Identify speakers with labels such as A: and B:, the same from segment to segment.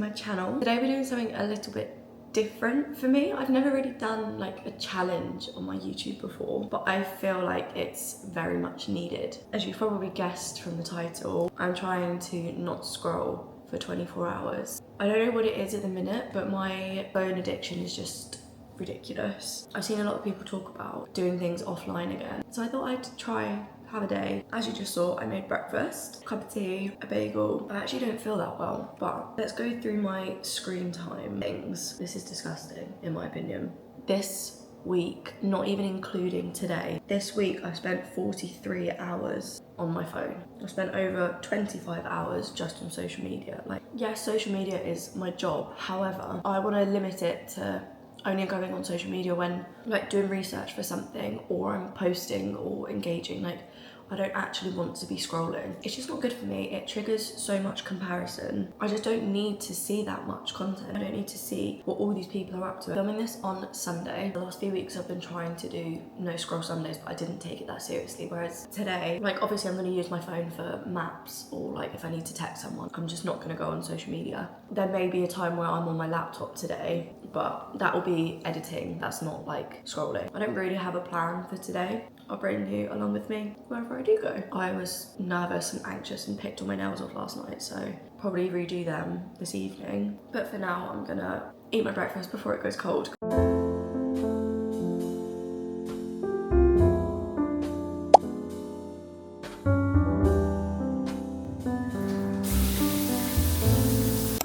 A: my channel. Today we're doing something a little bit different for me. I've never really done like a challenge on my YouTube before, but I feel like it's very much needed. As you've probably guessed from the title, I'm trying to not scroll for 24 hours. I don't know what it is at the minute, but my phone addiction is just ridiculous. I've seen a lot of people talk about doing things offline again, so I thought I'd try have a day. As you just saw, I made breakfast, a cup of tea, a bagel. I actually don't feel that well, but let's go through my screen time things. This is disgusting, in my opinion. This week, not even including today, this week I spent 43 hours on my phone. I spent over 25 hours just on social media. Like, yes, social media is my job. However, I want to limit it to only going on social media when like doing research for something, or I'm posting or engaging. Like, I don't actually want to be scrolling. It's just not good for me. It triggers so much comparison. I just don't need to see that much content. I don't need to see what all these people are up to. I'm filming this on Sunday. The last few weeks I've been trying to do no scroll Sundays, but I didn't take it that seriously. Whereas today, like obviously I'm gonna use my phone for maps, or like if I need to text someone, I'm just not gonna go on social media. There may be a time where I'm on my laptop today, but that will be editing. That's not like scrolling. I don't really have a plan for today. I'll bring you along with me wherever I do go. I was nervous and anxious and picked all my nails off last night, so probably redo them this evening. But for now, I'm gonna eat my breakfast before it goes cold.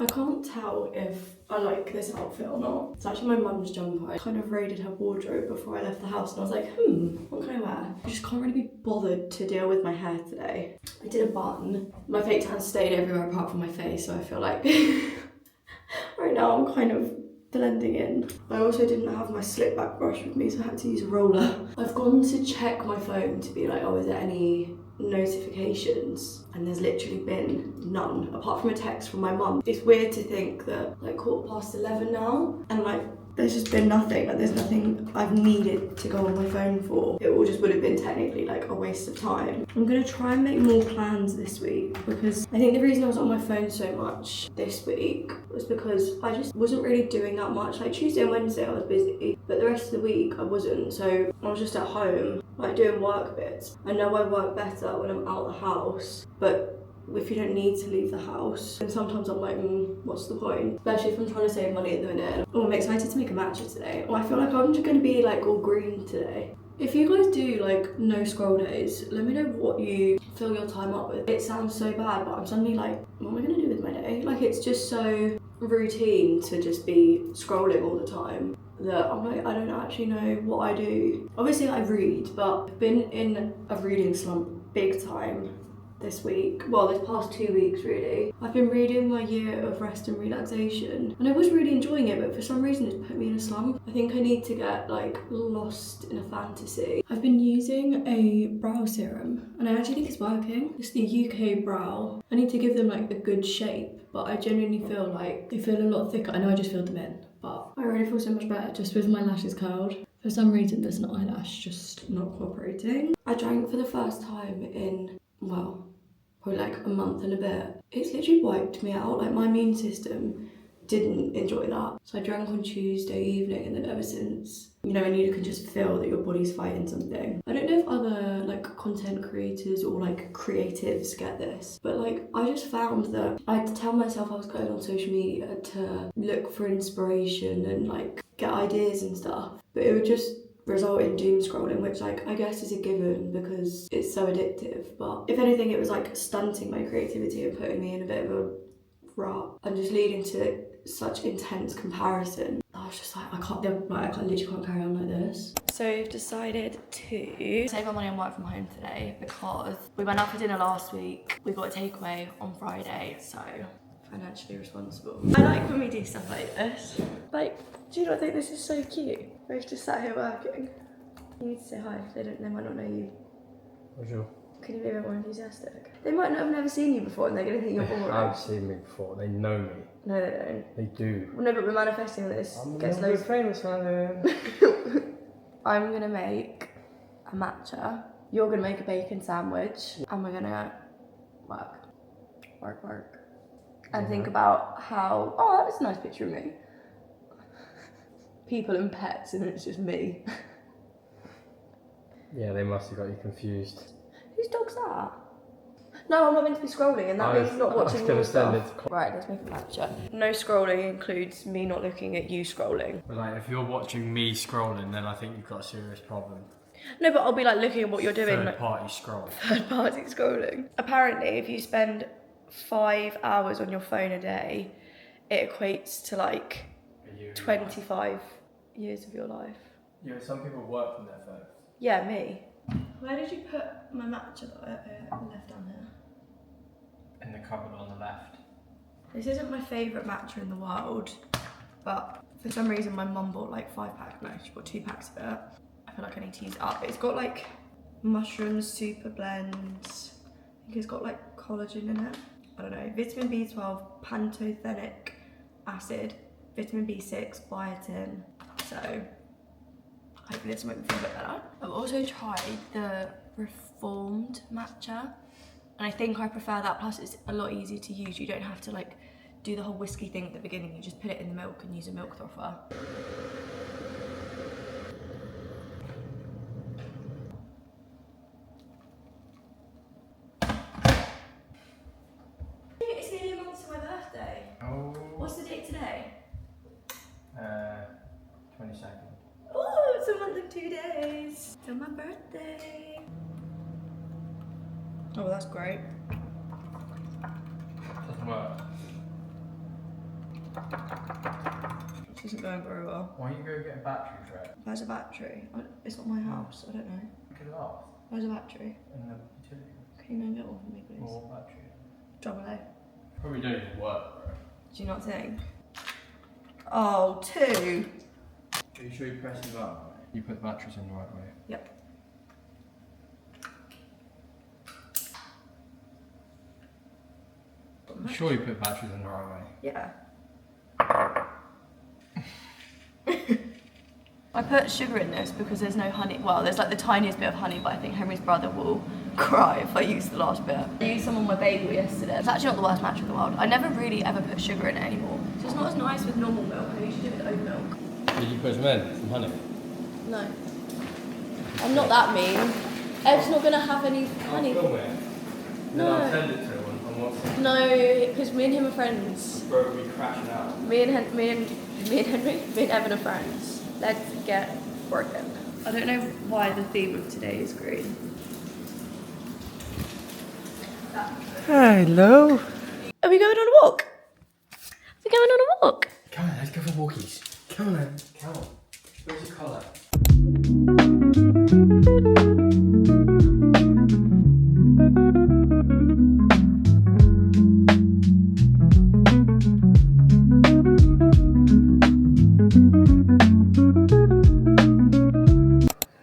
A: I can't tell if I like this outfit or not. It's actually my mum's jumper. I kind of raided her wardrobe before I left the house and I was like, what can I wear? I just can't really be bothered to deal with my hair today. I did a bun. My fake tan stayed everywhere apart from my face, so I feel like right now I'm kind of blending in. I also didn't have my slip back brush with me, so I had to use a roller. I've gone to check my phone to be like, oh, is there any notifications, and there's literally been none apart from a text from my mum. It's weird to think that like 11:15 now, and like there's just been nothing. Like there's nothing I've needed to go on my phone for. It all just would have been technically like a waste of time. I'm gonna try and make more plans this week, because I think the reason I was on my phone so much this week was because I just wasn't really doing that much. Like Tuesday and Wednesday I was busy, but the rest of the week I wasn't, so I was just at home like doing work bits. I know I work better when I'm out the house, but if you don't need to leave the house, and sometimes I'm like, what's the point? Especially if I'm trying to save money at the minute. Oh, I'm excited to make a matcha today. Oh, I feel like I'm just gonna be like all green today. If you guys do like no scroll days, let me know what you fill your time up with. It sounds so bad, but I'm suddenly like, what am I gonna do with my day? Like, it's just so routine to just be scrolling all the time that I'm like, I don't actually know what I do. Obviously I read, but I've been in a reading slump big time this week. Well, this past 2 weeks really. I've been reading my Year of Rest and Relaxation, and I was really enjoying it, but for some reason it's put me in a slump. I think I need to get like lost in a fantasy. I've been using a brow serum and I actually think it's working. It's the UK Brow. I need to give them like a good shape, but I genuinely feel like they feel a lot thicker. I know I just filled them in, but I already feel so much better just with my lashes curled. For some reason there's an eyelash just not cooperating. I drank for the first time in, well, probably like a month and a bit. It's literally wiped me out. Like my immune system didn't enjoy that. So I drank on Tuesday evening, and then ever since, you know, when you can just feel that your body's fighting something. I don't know if other like content creators or like creatives get this, but like I just found that I had to tell myself I was going on social media to look for inspiration and like get ideas and stuff, but it would just result in doom scrolling, which like I guess is a given because it's so addictive. But if anything, it was like stunting my creativity and putting me in a bit of a rut and just leading to such intense comparison. I was just like, I literally can't carry on like this. So I've decided to save our money and work from home today because we went out for dinner last week. We got a takeaway on Friday, so financially responsible. I like when we do stuff like this. Like, do you not think this is so cute? We're just sat here working. You need to say hi, they might not know you.
B: Bonjour.
A: Can you be a bit more enthusiastic? They might not have never seen you before and they're gonna think you're boring.
B: They have seen me before, they know me.
A: No, they don't.
B: They do.
A: Well, no, but we're manifesting this.
B: I'm
A: Gets
B: a little
A: loads.
B: bit famous, man.
A: I'm gonna make a matcha. You're gonna make a bacon sandwich. And we're gonna work. and think about how, oh, that was a nice picture of me. People and pets, and it's just me.
B: Yeah, they must have got you confused.
A: Whose dog's that? No, I'm not meant to be scrolling, and that means not watching your stuff. Right, let's make a capture. No scrolling includes me not looking at you scrolling.
B: But like, if you're watching me scrolling, then I think you've got a serious problem.
A: No, but I'll be like looking at what you're doing.
B: Third party scroll.
A: Third party scrolling. Apparently, if you spend 5 hours on your phone a day, it equates to like 25 years of your life.
B: Yeah, some people work from their phone.
A: Yeah, me. Where did you put my matcha that I left down here?
B: In the cupboard on the left.
A: This isn't my favourite matcha in the world, but for some reason my mum bought like 5 packs, no, she bought 2 packs of it. I feel like I need to use it up. It's got like mushroom super blends. I think it's got like collagen in it. I don't know. Vitamin B12, pantothenic acid, vitamin B6, biotin. So hopefully this will make me feel a bit better. I've also tried the reformed matcha, and I think I prefer that. Plus it's a lot easier to use. You don't have to like do the whole whiskey thing at the beginning. You just put it in the milk and use a milk frother. It's nearly a month to my birthday.
B: Oh.
A: What's the date today?
B: 22nd.
A: Oh, it's a month and 2 days till my birthday. Oh, that's great.
B: Doesn't work.
A: This isn't going very well.
B: Why don't you go get a battery for it?
A: Where's a battery? It's not my house, I don't know.
B: Get it off.
A: Where's a battery?
B: In the utility.
A: Can you go get one for me, please?
B: Or battery.
A: Drop below.
B: Probably don't even work, bro.
A: Do you not think? Oh, 2.
B: Are you sure you press it up? You put the batteries in the right way.
A: Yep.
B: You sure you put batteries in the right way?
A: Yeah. I put sugar in this because there's no honey. Well, there's like the tiniest bit of honey, but I think Henry's brother will cry if I use the last bit. I used some on my bagel yesterday. It's actually not the worst matcha in the world. I never really ever put sugar in it anymore. So it's not as nice with normal milk. I usually do it with oat milk.
B: Did you put some in? Some honey?
A: No. I'm not that mean. Ed's not gonna have any honey.
B: I'll film it.
A: No.
B: Then I'll send it to him on WhatsApp.
A: No, because me and him are friends.
B: Bro, we crashing out.
A: Me and Evan are friends. Let's get working. I don't know why the theme of today is green.
B: Hello.
A: Are we going on a walk? Are we going on a walk?
B: Come on, let's go for walkies. Come on, come on. Where's your collar?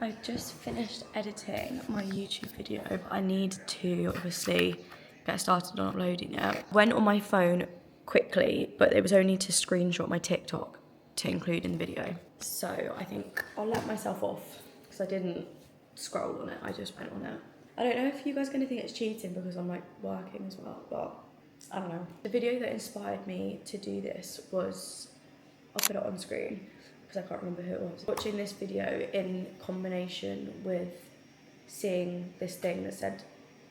A: I just finished editing my YouTube video, but I need to obviously get started on uploading it. Went on my phone quickly, but it was only to screenshot my TikTok to include in the video. So I think I'll let myself off because I didn't scroll on it, I just went on it. I don't know if you guys are gonna think it's cheating because I'm like working as well, but I don't know. The video that inspired me to do this was, I'll put it on screen because I can't remember who it was. Watching this video in combination with seeing this thing that said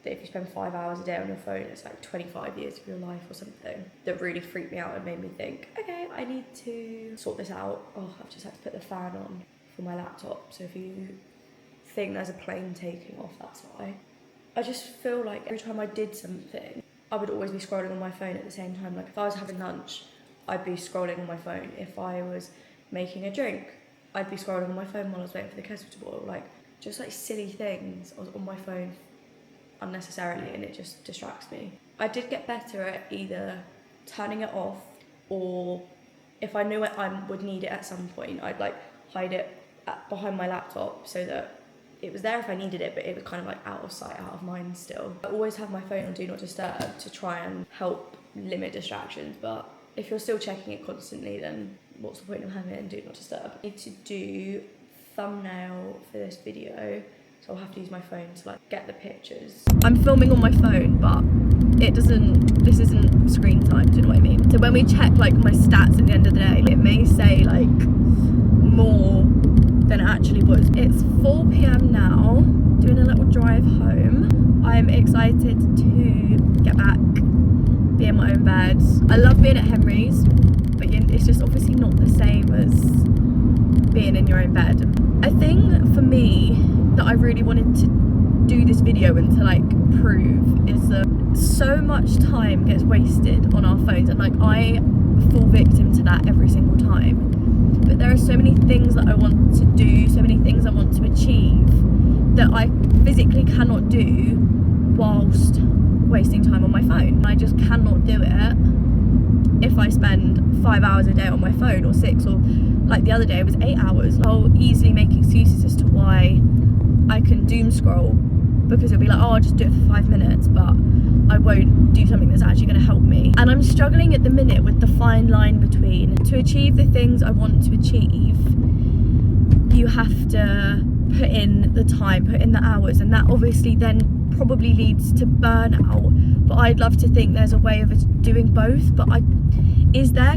A: that if you spend 5 hours a day on your phone, it's like 25 years of your life or something, that really freaked me out and made me think, okay, I need to sort this out. Oh, I've just had to put the fan on for my laptop, so if you think there's a plane taking off, that's why. I just feel like every time I did something, I would always be scrolling on my phone at the same time. Like if I was having lunch, I'd be scrolling on my phone. If I was making a drink, I'd be scrolling on my phone while I was waiting for the kettle to boil. Like just like silly things I was on my phone unnecessarily, and it just distracts me. I did get better at either turning it off, or if I knew I would need it at some point, I'd like hide it behind my laptop so that it was there if I needed it, but it was kind of like out of sight, out of mind still. I always have my phone on Do Not Disturb to try and help limit distractions, but if you're still checking it constantly, then what's the point of having it in Do Not Disturb? I need to do thumbnail for this video, so I'll have to use my phone to like get the pictures. I'm filming on my phone, but this isn't screen time, do you know what I mean? So when we check like my stats at the end of the day, it may say like more than it actually was. It's 4 p.m. now, doing a little drive home. I'm excited to get back, be in my own bed. I love being at Henry's, but it's just obviously not the same as being in your own bed. A thing for me that I really wanted to do this video and to like prove is that so much time gets wasted on our phones, and like I fall victim to that every single time. But there are so many things that I want to do, so many things I want to achieve that I physically cannot do whilst wasting time on my phone. I just cannot do it if I spend 5 hours a day on my phone, or 6, or like the other day it was 8 hours. I'll easily make excuses as to why I can doom scroll, because it'll be like, oh, I'll just do it for 5 minutes, but I won't do something that's actually going to help me. And I'm struggling at the minute with the fine line between, to achieve the things I want to achieve, you have to put in the time, put in the hours, and that obviously then probably leads to burnout. But I'd love to think there's a way of doing both, but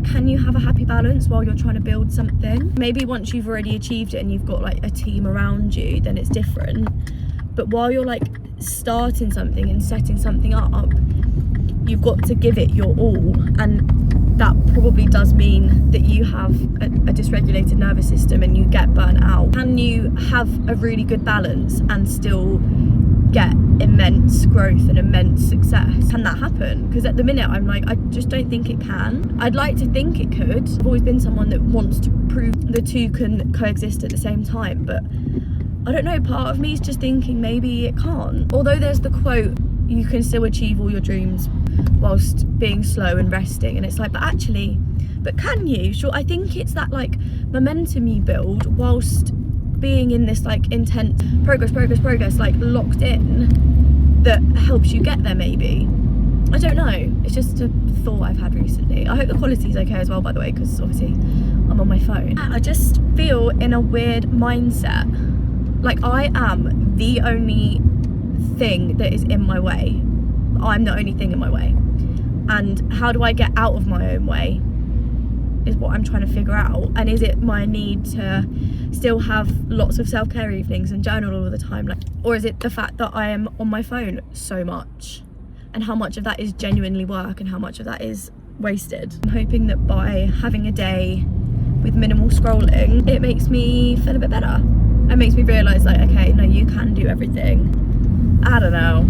A: can you have a happy balance while you're trying to build something? Maybe once you've already achieved it and you've got like a team around you, then it's different. But while you're like starting something and setting something up, you've got to give it your all, and that probably does mean that you have a dysregulated nervous system and you get burnt out. Can you have a really good balance and still get immense growth and immense success? Can that happen? Because at the minute I'm like, I just don't think it can. I'd like to think it could. I've always been someone that wants to prove the two can coexist at the same time, but I don't know, part of me is just thinking maybe it can't. Although there's the quote, you can still achieve all your dreams whilst being slow and resting, and it's like, but can you? Sure, I think it's that like momentum you build whilst being in this like intense progress, like locked in, that helps you get there maybe. I don't know, it's just a thought I've had recently. I hope the quality's okay as well, by the way, because obviously I'm on my phone. I just feel in a weird mindset, like I am the only thing that is in my way. I'm the only thing in my way, and how do I get out of my own way is what I'm trying to figure out. And is it my need to still have lots of self-care evenings and journal all the time, like, or is it the fact that I am on my phone so much, and how much of that is genuinely work and how much of that is wasted? I'm hoping that by having a day with minimal scrolling, it makes me feel a bit better. It makes me realise like, okay, no, you can do everything. I don't know.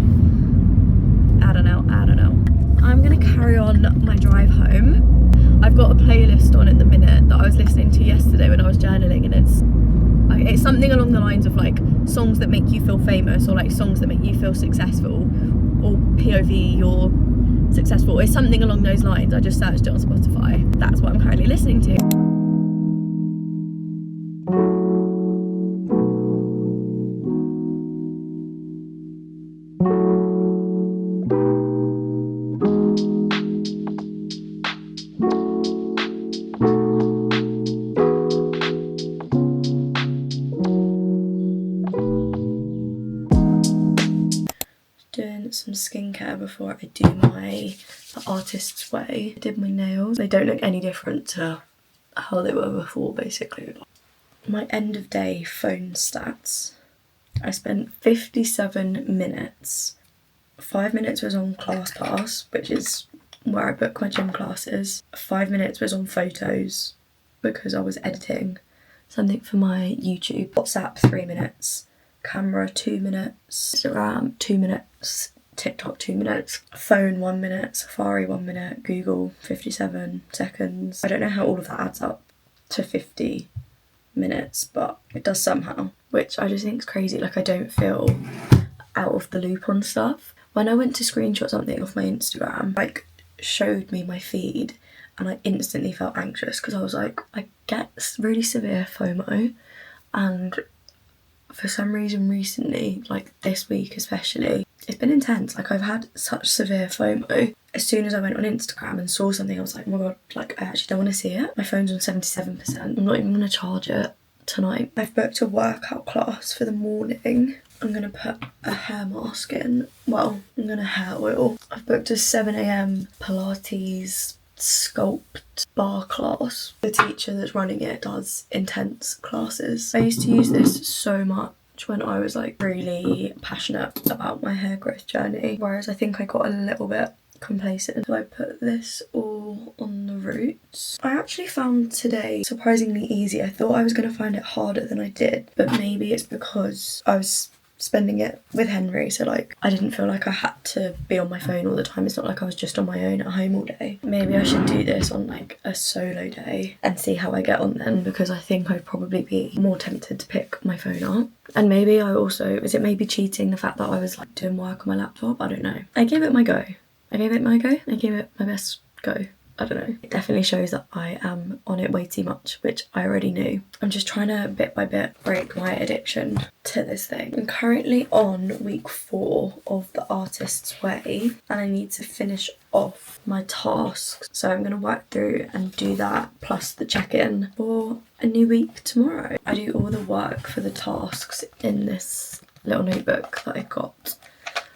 A: I'm gonna carry on my drive home. I've got a playlist on at the minute that I was listening to yesterday when I was journaling, and it's something along the lines of like songs that make you feel famous, or like songs that make you feel successful, or POV, or successful. It's something along those lines. I just searched it on Spotify. That's what I'm currently listening to. Doing some skincare before I do my artist's way. I did my nails. They don't look any different to how they were before, basically. My end of day phone stats. I spent 57 minutes. 5 minutes was on ClassPass, which is where I book my gym classes. 5 minutes was on photos because I was editing something for my YouTube. WhatsApp 3 minutes. Camera 2 minutes, Instagram 2 minutes, TikTok 2 minutes, phone 1 minute, Safari 1 minute, Google 57 seconds. I don't know how all of that adds up to 50 minutes, but it does somehow, which I just think is crazy. Like, I don't feel out of the loop on stuff. When I went to screenshot something off my Instagram, like showed me my feed, and I instantly felt anxious because I was like, I get really severe FOMO, and for some reason recently, like this week especially, it's been intense. Like, I've had such severe FOMO. As soon as I went on Instagram and saw something, I was like, oh my god, like I actually don't want to see it. My phone's on 77%. I'm not even going to charge it tonight. I've booked a workout class for the morning. I'm gonna put a hair mask in. Well, I'm gonna hair oil. I've booked a 7 a.m. Pilates sculpt bar class. The teacher that's running it does intense classes. I used to use this so much when I was like really passionate about my hair growth journey, whereas I think I got a little bit complacent. So I put this all on the roots. I actually found today surprisingly easy. I thought I was going to find it harder than I did, but maybe it's because I was spending it with Henry, so like I didn't feel like I had to be on my phone all the time. It's not like I was just on my own at home all day. Maybe I should do this on like a solo day and see how I get on then, because I think I'd probably be more tempted to pick my phone up. And maybe I also, is it maybe cheating the fact that I was like doing work on my laptop? I don't know. I gave it my go. I gave it my best go. I don't know. It definitely shows that I am on it way too much, which I already knew. I'm just trying to bit by bit break my addiction to this thing. I'm currently on week 4 of the Artist's Way and I need to finish off my tasks. So I'm going to work through and do that plus the check-in for a new week tomorrow. I do all the work for the tasks in this little notebook that I got.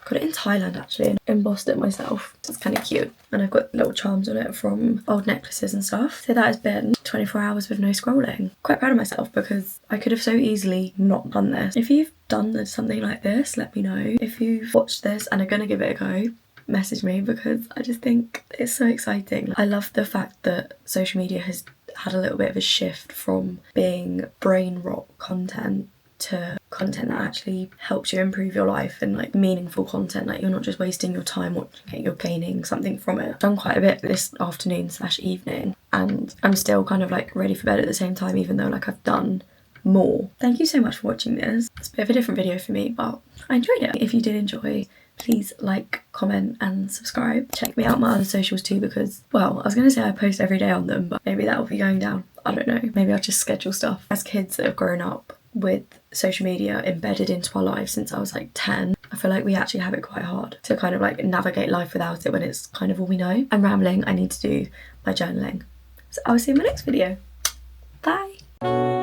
A: Got it in Thailand actually and embossed it myself. It's kind of cute. And I've got little charms on it from old necklaces and stuff. So that has been 24 hours with no scrolling. Quite proud of myself because I could have so easily not done this. If you've done something like this, let me know. If you've watched this and are going to give it a go, message me because I just think it's so exciting. I love the fact that social media has had a little bit of a shift from being brain rot content to content that actually helps you improve your life and like meaningful content, like you're not just wasting your time watching it, you're gaining something from it. I've done quite a bit this afternoon/evening and I'm still kind of like ready for bed at the same time, even though like I've done more. Thank you so much for watching this. It's a bit of a different video for me, but I enjoyed it. If you did enjoy, please like, comment and subscribe. Check me out my other socials too because, well, I was going to say I post every day on them, but maybe that will be going down. I don't know. Maybe I'll just schedule stuff. As kids that have grown up with social media embedded into our lives since I was like 10, I feel like we actually have it quite hard to kind of like navigate life without it when it's kind of all we know. I'm rambling. I need to do my journaling. So I'll see you in my next video. Bye.